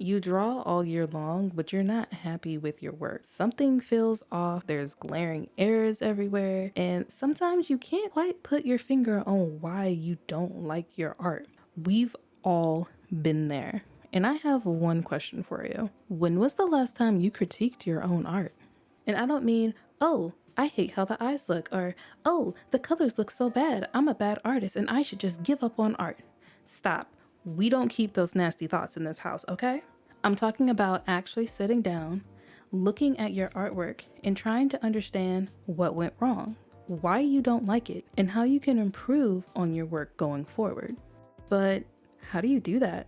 You draw all year long, but you're not happy with your work. Something feels off, there's glaring errors everywhere, and sometimes you can't quite put your finger on why you don't like your art. We've all been there. And I have one question for you. When was the last time you critiqued your own art? And I don't mean, oh, I hate how the eyes look, or oh, the colors look so bad, I'm a bad artist and I should just give up on art. Stop. We don't keep those nasty thoughts in this house, okay? I'm talking about actually sitting down, looking at your artwork, and trying to understand what went wrong, why you don't like it, and how you can improve on your work going forward. But how do you do that?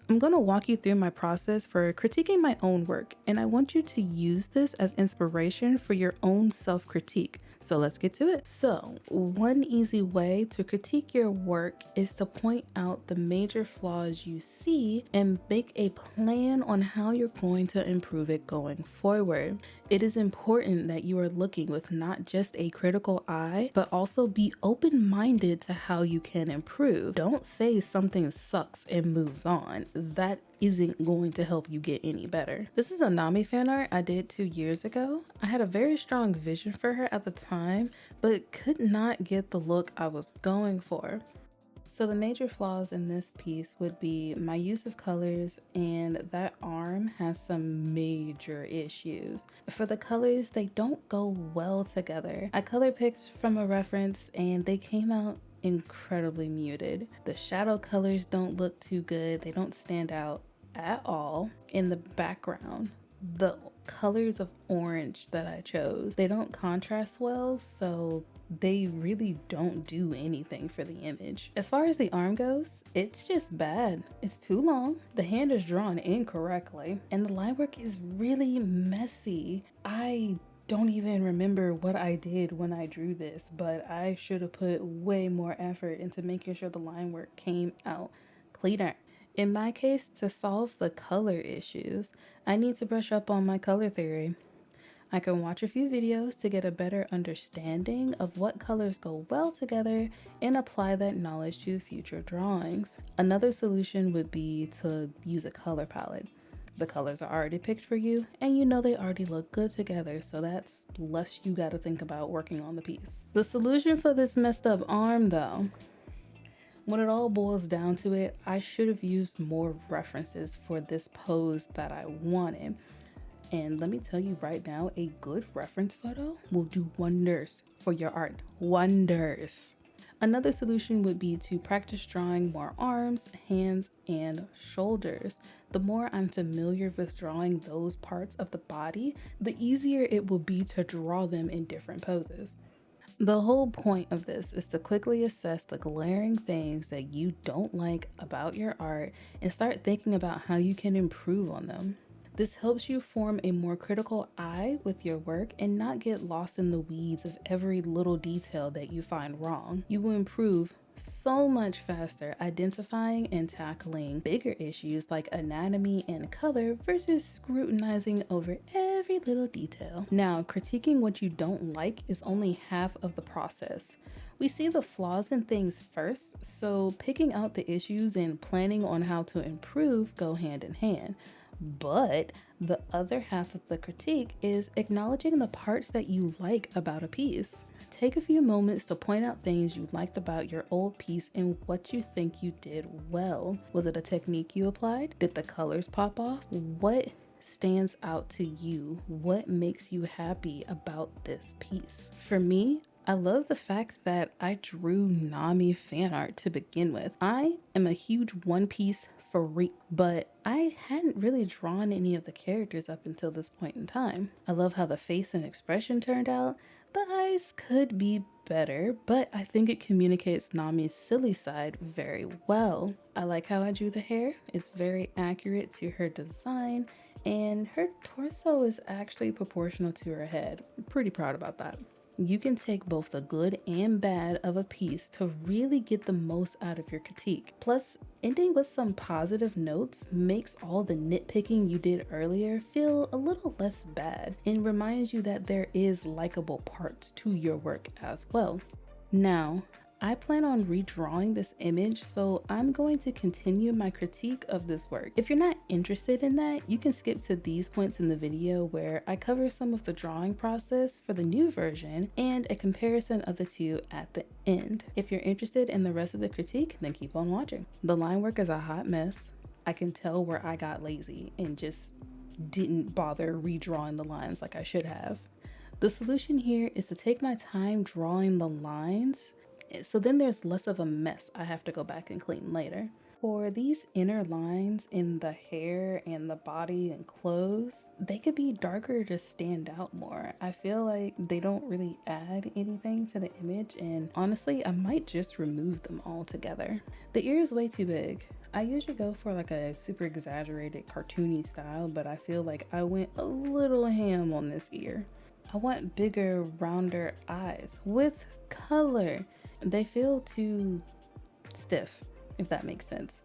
I'm going to walk you through my process for critiquing my own work, and I want you to use this as inspiration for your own self-critique. So let's get to it. So, one easy way to critique your work is to point out the major flaws you see and make a plan on how you're going to improve it going forward. It is important that you are looking with not just a critical eye, but also be open-minded to how you can improve. Don't say something sucks and moves on. That isn't going to help you get any better. This is a Nami fan art I did 2 years ago. I had a very strong vision for her at the time, but could not get the look I was going for. So the major flaws in this piece would be my use of colors, and that arm has some major issues. For the colors, they don't go well together. I color picked from a reference and they came out incredibly muted. The shadow colors don't look too good. They don't stand out at all. In the background, the colors of orange that I chose, they don't contrast well, so they really don't do anything for the image. As far as the arm goes, it's just bad. It's too long, the hand is drawn incorrectly, and the line work is really messy. I don't even remember what I did when I drew this, but I should have put way more effort into making sure the line work came out cleaner. In my case, to solve the color issues, I need to brush up on my color theory. I can watch a few videos to get a better understanding of what colors go well together and apply that knowledge to future drawings. Another solution would be to use a color palette. The colors are already picked for you and you know they already look good together, so that's less you gotta think about working on the piece. The solution for this messed up arm though, when it all boils down to it, I should have used more references for this pose that I wanted. And let me tell you right now, a good reference photo will do wonders for your art. Wonders. Another solution would be to practice drawing more arms, hands, and shoulders. The more I'm familiar with drawing those parts of the body, the easier it will be to draw them in different poses. The whole point of this is to quickly assess the glaring things that you don't like about your art and start thinking about how you can improve on them. This helps you form a more critical eye with your work and not get lost in the weeds of every little detail that you find wrong. You will improve so much faster identifying and tackling bigger issues like anatomy and color versus scrutinizing over every little detail. Now, critiquing what you don't like is only half of the process. We see the flaws in things first, so picking out the issues and planning on how to improve go hand in hand. But the other half of the critique is acknowledging the parts that you like about a piece. Take a few moments to point out things you liked about your old piece and what you think you did well. Was it a technique you applied? Did the colors pop off? What stands out to you? What makes you happy about this piece? For me, I love the fact that I drew Nami fan art to begin with. I am a huge One Piece freak, but I hadn't really drawn any of the characters up until this point in time. I love how the face and expression turned out. The eyes could be better, but I think it communicates Nami's silly side very well. I like how I drew the hair. It's very accurate to her design, and her torso is actually proportional to her head. I'm pretty proud about that. You can take both the good and bad of a piece to really get the most out of your critique. Plus, ending with some positive notes makes all the nitpicking you did earlier feel a little less bad and reminds you that there is likable parts to your work as well. Now, I plan on redrawing this image, so I'm going to continue my critique of this work. If you're not interested in that, you can skip to these points in the video where I cover some of the drawing process for the new version and a comparison of the two at the end. If you're interested in the rest of the critique, then keep on watching. The line work is a hot mess. I can tell where I got lazy and just didn't bother redrawing the lines like I should have. The solution here is to take my time drawing the lines, so then there's less of a mess I have to go back and clean later. For these inner lines in the hair and the body and clothes, they could be darker to stand out more. I feel like they don't really add anything to the image, and honestly, I might just remove them altogether. The ear is way too big. I usually go for like a super exaggerated cartoony style, but I feel like I went a little ham on this ear. I want bigger, rounder eyes with color. They feel too stiff, if that makes sense.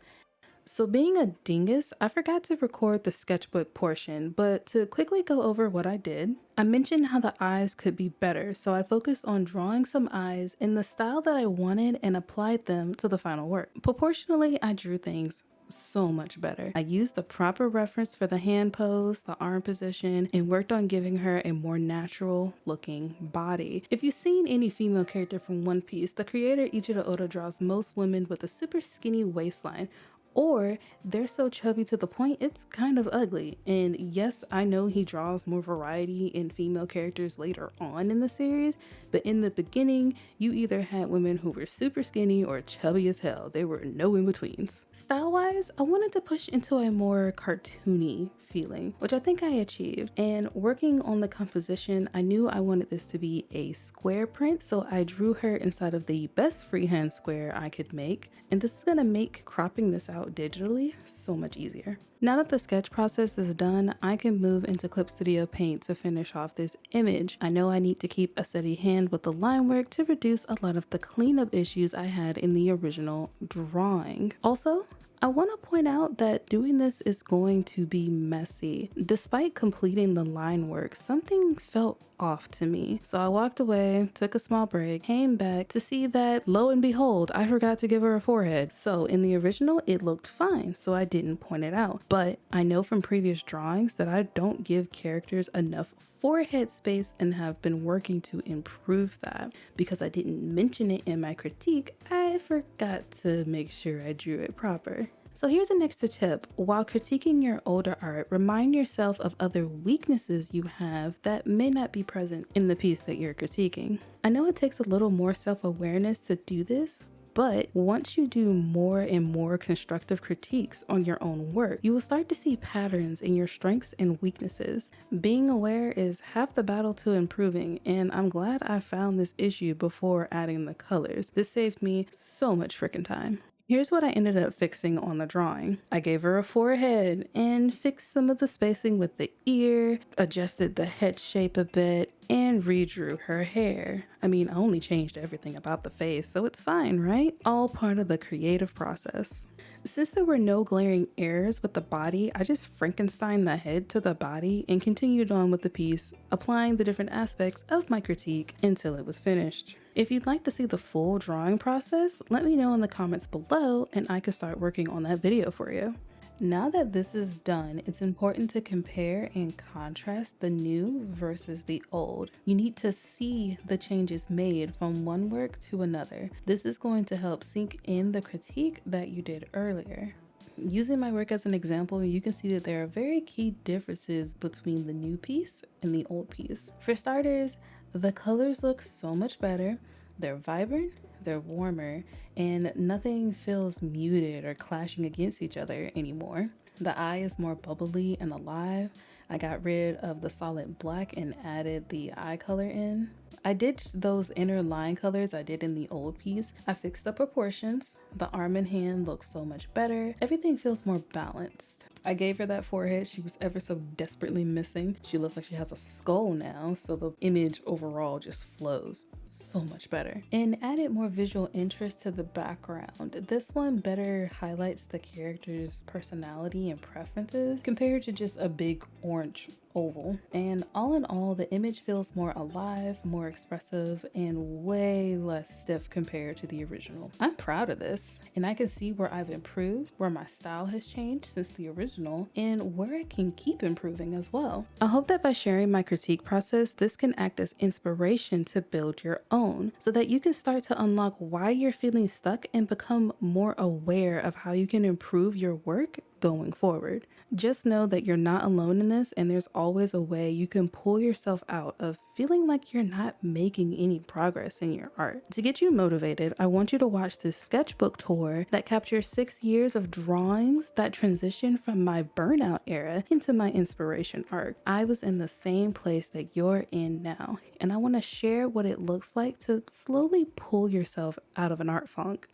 So being a dingus, I forgot to record the sketchbook portion, but to quickly go over what I did, I mentioned how the eyes could be better, so I focused on drawing some eyes in the style that I wanted and applied them to the final work. Proportionally, I drew things so much better. I used the proper reference for the hand pose, the arm position, and worked on giving her a more natural looking body. If you've seen any female character from One Piece, the creator Ichiro Oda draws most women with a super skinny waistline, or they're so chubby to the point it's kind of ugly. And yes, I know he draws more variety in female characters later on in the series, but in the beginning, you either had women who were super skinny or chubby as hell. There were no in-betweens. Style-wise, I wanted to push into a more cartoony feeling, which I think I achieved. And working on the composition, I knew I wanted this to be a square print, so I drew her inside of the best freehand square I could make. And this is gonna make cropping this out digitally so much easier. Now that the sketch process is done, I can move into Clip Studio Paint to finish off this image. I know I need to keep a steady hand with the line work to reduce a lot of the cleanup issues I had in the original drawing. Also, I want to point out that doing this is going to be messy. Despite completing the line work, something felt off to me. So I walked away, took a small break, came back to see that, lo and behold, I forgot to give her a forehead. So in the original, it looked fine, so I didn't point it out. But I know from previous drawings that I don't give characters enough forehead space and have been working to improve that. Because I didn't mention it in my critique, I forgot to make sure I drew it proper. So here's an extra tip. While critiquing your older art, remind yourself of other weaknesses you have that may not be present in the piece that you're critiquing. I know it takes a little more self-awareness to do this, but once you do more and more constructive critiques on your own work, you will start to see patterns in your strengths and weaknesses. Being aware is half the battle to improving, and I'm glad I found this issue before adding the colors. This saved me so much freaking time. Here's what I ended up fixing on the drawing. I gave her a forehead and fixed some of the spacing with the ear, adjusted the head shape a bit, and redrew her hair. I mean, I only changed everything about the face, so it's fine, right? All part of the creative process. Since there were no glaring errors with the body, I just Frankensteined the head to the body and continued on with the piece, applying the different aspects of my critique until it was finished. If you'd like to see the full drawing process, let me know in the comments below and I can start working on that video for you. Now that this is done, it's important to compare and contrast the new versus the old. You need to see the changes made from one work to another. This is going to help sink in the critique that you did earlier. Using my work as an example, you can see that there are very key differences between the new piece and the old piece. For starters, the colors look so much better. They're vibrant, they're warmer, and nothing feels muted or clashing against each other anymore. The eye is more bubbly and alive. I got rid of the solid black and added the eye color in. I ditched those inner line colors I did in the old piece. I fixed the proportions. The arm and hand look so much better. Everything feels more balanced. I gave her that forehead she was ever so desperately missing. She looks like she has a skull now, so the image overall just flows so much better. And added more visual interest to the background. This one better highlights the character's personality and preferences compared to just a big orange oval. And all in all, the image feels more alive, more expressive, and way less stiff compared to the original. I'm proud of this, and I can see where I've improved, where my style has changed since the original, and where I can keep improving as well. I hope that by sharing my critique process, this can act as inspiration to build your own, so that you can start to unlock why you're feeling stuck and become more aware of how you can improve your work going forward. Just know that you're not alone in this, and there's always a way you can pull yourself out of feeling like you're not making any progress in your art. To get you motivated, I want you to watch this sketchbook tour that captures 6 years of drawings that transition from my burnout era into my inspiration arc. I was in the same place that you're in now, and I want to share what it looks like to slowly pull yourself out of an art funk.